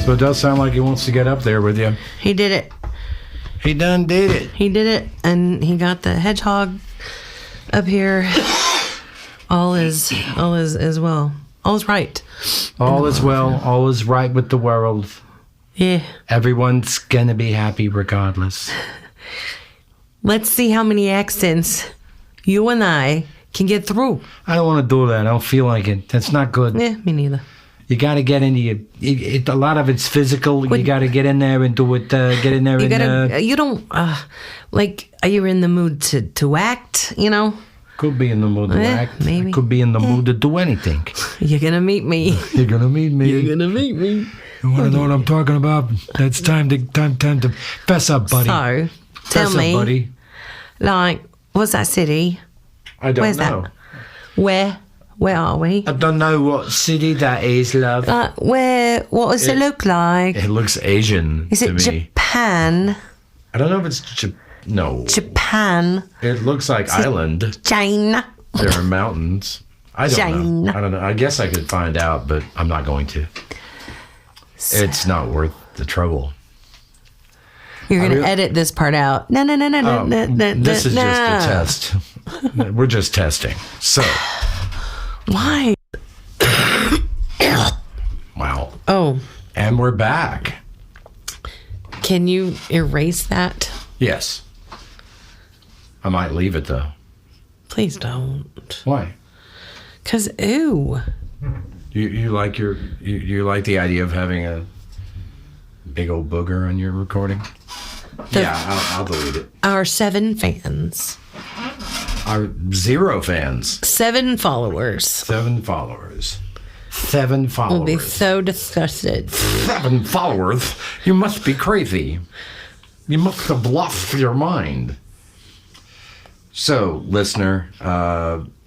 So it does sound like he wants to get up there with you. He did it. He done did it. He did it, and he got the hedgehog up here. All is well. All is right. All is well. All is right with the world. Yeah. Everyone's gonna be happy regardless. Let's see how many accents you and I can get through. I don't want to do that. I don't feel like it. That's not good. Yeah, me neither. You got to get into a lot of it's physical. You got to get in there and do it. Get in there. You don't like. Are you in the mood to act? You know. Could be in the mood to act. Maybe. Could be in the mood to do anything. You're gonna meet me. You're gonna meet me. You're gonna meet me. You want to know what I'm talking about? It's time to fess up, buddy. So, tell me, buddy. Like, what's that city? I don't Where's know. That? Where are we? I don't know what city that is, love. What does it look like? It looks Asian Is to it me. Japan? I don't know if it's no. Japan. It looks like island. China. There are mountains. I don't know. I don't know. I guess I could find out, but I'm not going to. It's not worth the trouble. You're going to edit this part out. No. This is just a test. We're just testing. So. Why? Wow. Oh. And we're back. Can you erase that? Yes. I might leave it though. Please don't. Why? 'Cause ew. You like you like the idea of having a big old booger on your recording? I'll delete it. Our 7 fans. Our 0 fans. 7 followers. 7 followers. 7 followers. Will be so disgusted. 7 followers? You must be crazy. You must have lost your mind. So, listener, you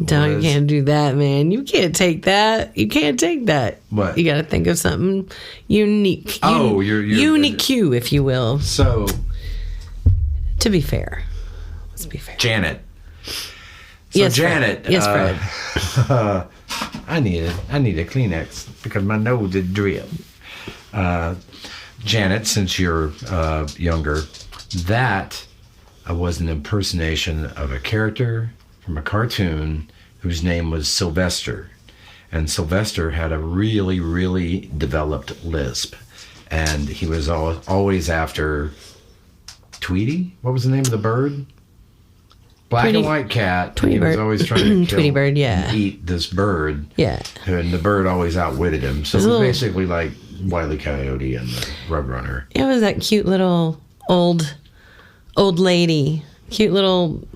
can't do that, man. You can't take that. You can't take that. What? You got to think of something unique. You're unique, if you will. So, to be fair, let's be fair. Janet. So yes, Janet. Fred. Yes, Fred. I need a Kleenex because my nose is drip. Janet, since you're younger, that was an impersonation of a character from a cartoon whose name was Sylvester. And Sylvester had a really, really developed lisp. And he was always after Tweety? What was the name of the bird? Black and white cat. Tweety bird. He was always trying to kill Tweety bird, yeah. and eat this bird. Yeah. And the bird always outwitted him. So it was basically like Wile E. Coyote and the Roadrunner. It was that cute little old lady. Cute little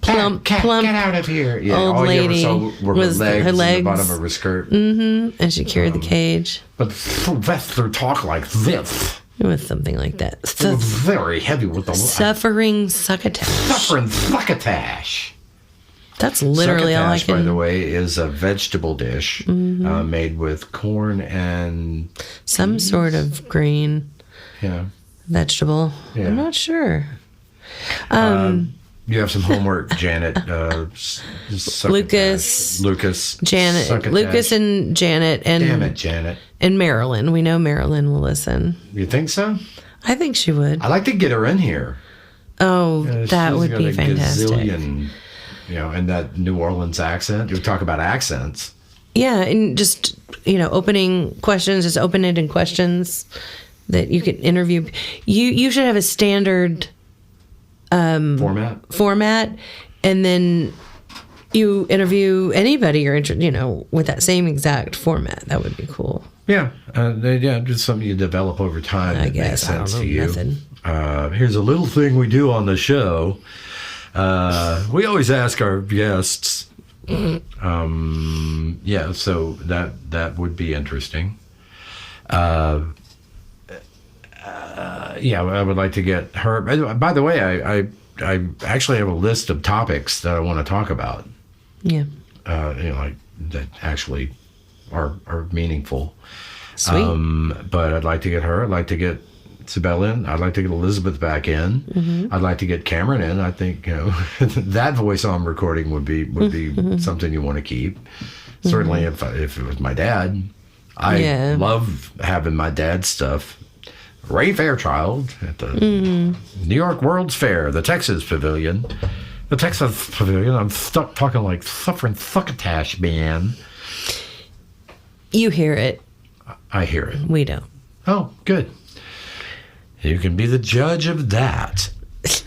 plump, get out of here. Yeah, old all lady you ever saw were was her legs her legs and the bottom of her skirt. Mm-hmm. And she carried the cage. But Sylvester talked like this. It was something like that. It was very heavy with the Suffering succotash. Suffering succotash. That's literally all I can... by the can... way, is a vegetable dish made with corn and... some sort of green vegetable. Yeah. I'm not sure. You have some homework, Janet. Lucas. Janet. Succotash. Lucas and Janet. And damn it, Janet. And Marilyn. We know Marilyn will listen. You think so? I think she would. I'd like to get her in here. Oh, that would be fantastic. Gazillion, and that New Orleans accent. You talk about accents. Yeah, and just, opening questions, just open-ended questions that you could interview. You should have a standard format, and then you interview anybody you're interested, with that same exact format. That would be cool. Yeah, just something you develop over time. I guess. Makes sense to you. Method. Here's a little thing we do on the show. We always ask our guests. So that would be interesting. I would like to get her. By the way, I actually have a list of topics that I want to talk about. Yeah. Like that actually are meaningful. Sweet. But I'd like to get her. I'd like to get Sibel in. I'd like to get Elizabeth back in. Mm-hmm. I'd like to get Cameron in. I think that voice on recording would be something you want to keep. Mm-hmm. Certainly, if it was my dad, I love having my dad's stuff. Ray Fairchild at the New York World's Fair, the Texas Pavilion. The Texas Pavilion. I'm stuck talking like suffering succotash, man. You hear it. I hear it. We don't. Oh, good. You can be the judge of that.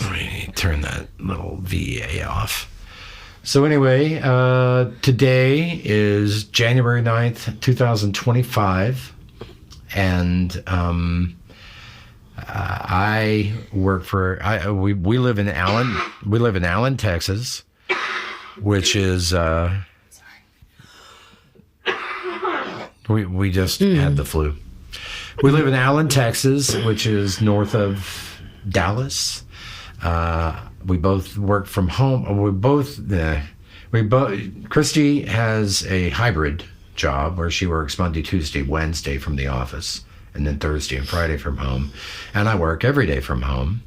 Let me turn that little VA off. So anyway, today is January 9th, 2025. And I work for, we live in Allen, Texas, which is, we just had the flu. We live in Allen, Texas, which is north of Dallas. We both work from home. Christy has a hybrid job where she works Monday, Tuesday, Wednesday from the office, and then Thursday and Friday from home. And I work every day from home.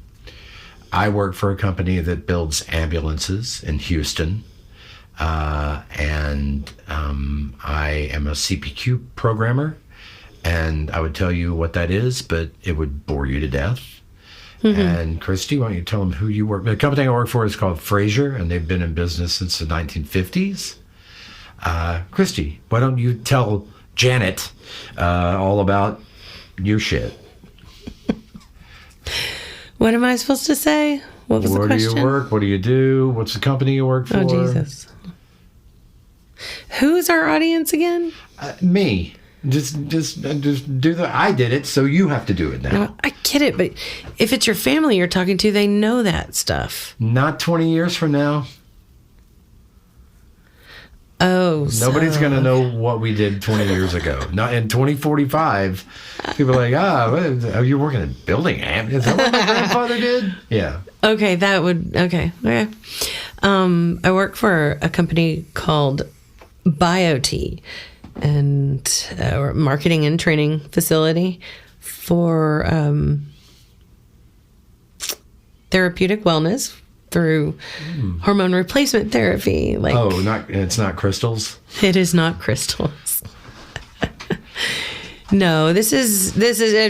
I work for a company that builds ambulances in Houston. And I am a CPQ programmer, and I would tell you what that is, but it would bore you to death. And Christy, why don't you tell them who you work? The company I work for is called Fraser, and they've been in business since the 1950s. Christy, why don't you tell Janet all about your shit? What am I supposed to say? What was the question? Where do you work? What do you do? What's the company you work for? Oh, Jesus. Who's our audience again? Me. Just do the. I did it, so you have to do it now. No, I get it, but if it's your family you're talking to, they know that stuff. Not 20 years from now. Oh, nobody's going to know what we did 20 years ago. Not in 2045. People are like, oh, you're working in building amp. Is that what my grandfather did? Yeah. Okay, that would. Okay. I work for a company called BioT, and a marketing and training facility for therapeutic wellness through hormone replacement therapy. It's not crystals? It is not crystals. No, this is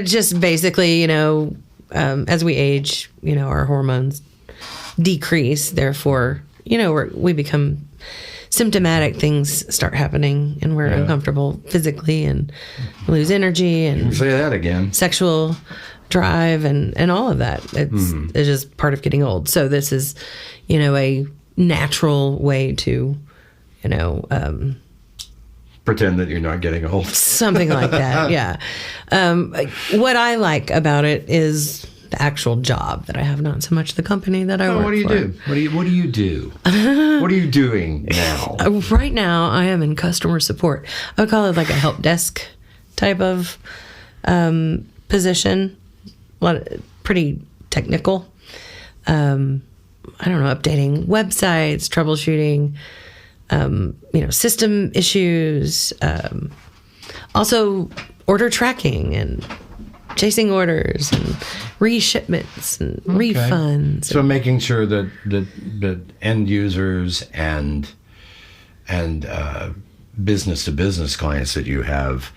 just basically, as we age, our hormones decrease. Therefore, we become symptomatic. Things start happening, and we're uncomfortable physically, and lose energy, and say that again. Sexual drive, and all of that. It's just part of getting old. So this is, a natural way to, pretend that you're not getting old. Something like that. Yeah. What I like about it is the actual job that I have, not so much the company that I work for. What do you do? What do you do? What are you doing now? Right now, I am in customer support. I would call it like a help desk type of position. Pretty technical. I don't know, updating websites, troubleshooting, system issues, also order tracking and chasing orders and reshipments and refunds. So making sure that end users and business to business clients that you have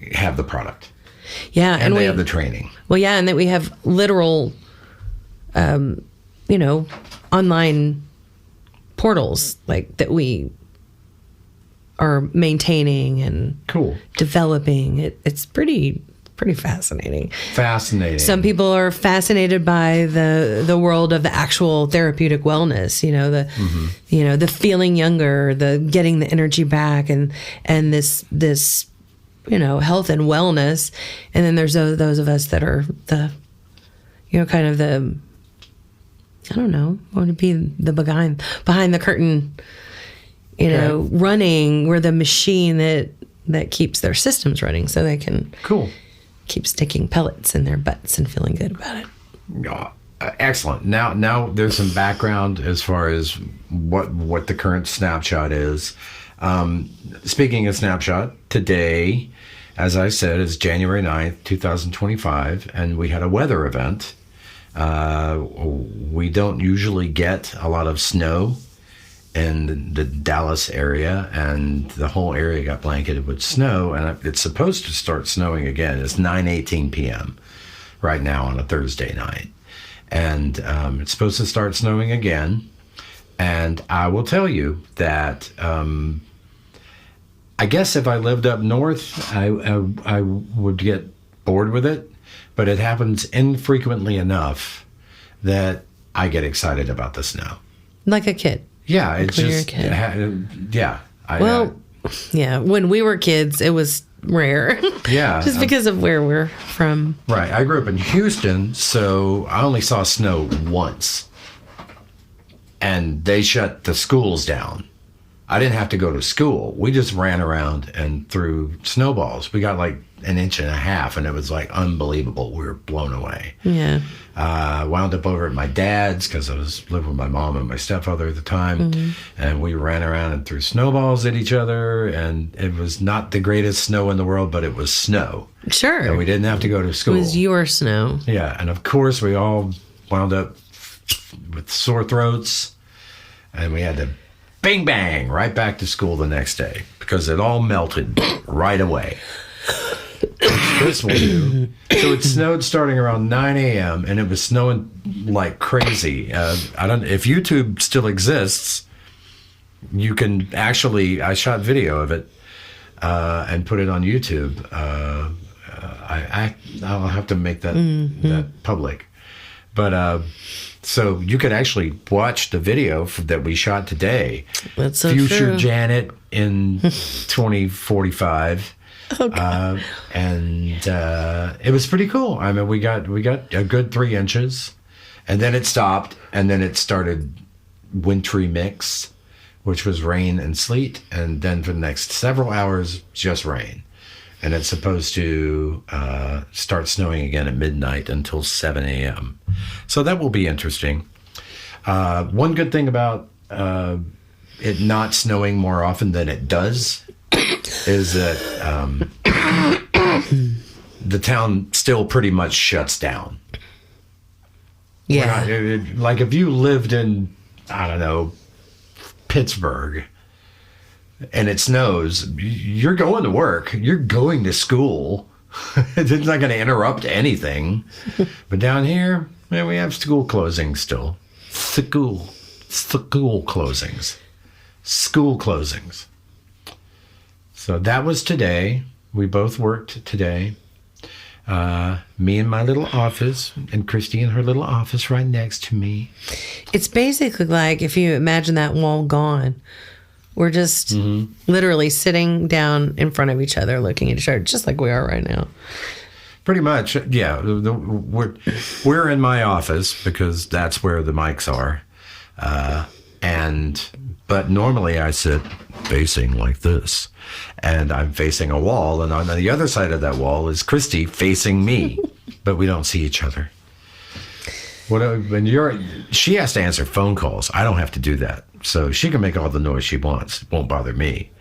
the product. Yeah, and they have the training. Well, yeah, and that we have literal, online portals that we are maintaining and developing. It's pretty fascinating. Fascinating. Some people are fascinated by the world of the actual therapeutic wellness. The feeling younger, the getting the energy back, and this health and wellness. And then there's those of us that are the kind of the, I don't know, what would be the behind the curtain, running. We're the machine that keeps their systems running, so they can keep sticking pellets in their butts and feeling good about it. Excellent. Now there's some background as far as what the current snapshot is. Speaking of snapshot, today, as I said, is January 9th, 2025, and we had a weather event. We don't usually get a lot of snow in the Dallas area, and the whole area got blanketed with snow, and it's supposed to start snowing again. It's 9:18 p.m. right now on a Thursday night, and it's supposed to start snowing again. And I will tell you that I guess if I lived up north, I would get bored with it, but it happens infrequently enough that I get excited about the snow. Like a kid. Yeah, it's when you're a just kid. yeah. Yeah, when we were kids, it was rare. Yeah, just because of where we're from. Right. I grew up in Houston, so I only saw snow once, and they shut the schools down. I didn't have to go to school. We just ran around and threw snowballs. We got like 1.5 inches, and it was like unbelievable. We were blown away. Yeah. Wound up over at my dad's because I was living with my mom and my stepfather at the time. Mm-hmm. And we ran around and threw snowballs at each other. And it was not the greatest snow in the world, but it was snow. Sure. And we didn't have to go to school. It was your snow. Yeah. And of course, we all wound up with sore throats. And we had to bang, bang, right back to school the next day because it all melted right away. This will do. So it snowed starting around 9 a.m. and it was snowing like crazy. I don't. If YouTube still exists, you can actually. I shot video of it and put it on YouTube. I'll have to make that that public. But so you could actually watch the video that we shot today. That's so Future true. Janet in 2045. Okay. And it was pretty cool. I mean, we got a good 3 inches, and then it stopped, and then it started wintry mix, which was rain and sleet, and then for the next several hours, just rain. And it's supposed to start snowing again at midnight until 7 a.m. So that will be interesting. One good thing about it not snowing more often than it does is that the town still pretty much shuts down. Yeah. Like if you lived in, I don't know, Pittsburgh, and it snows, you're going to work, you're going to school. It's not going to interrupt anything. But down here, man, we have school closings still. School closings. School closings. So that was today. We both worked today. Me in my little office, and Christy in her little office right next to me. It's basically like if you imagine that wall gone. We're just literally sitting down in front of each other, looking at each other, just like we are right now. Pretty much, yeah. We're in my office because that's where the mics are. But normally I sit facing like this, and I'm facing a wall, and on the other side of that wall is Christy facing me, but we don't see each other. She has to answer phone calls. I don't have to do that. So she can make all the noise she wants. It won't bother me.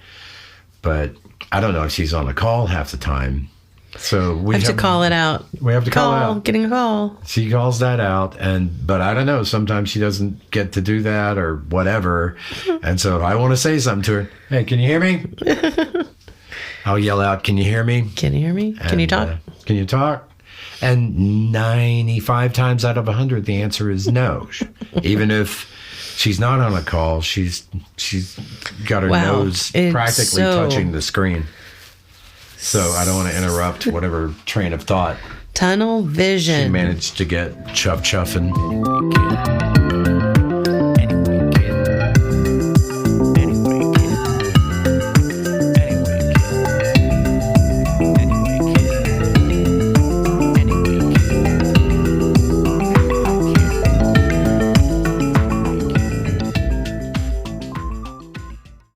But I don't know if she's on a call half the time. So we have to call it out. We have to call it out. Getting a call. She calls that out, but I don't know. Sometimes she doesn't get to do that or whatever. And so if I want to say something to her, hey, can you hear me? I'll yell out, can you hear me? Can you hear me? Can you talk? Can you talk? And 95 times out of 100, the answer is no. Even if she's not on a call, she's got her nose practically touching the screen. So I don't want to interrupt whatever train of thought. Tunnel vision. She managed to get chuffing.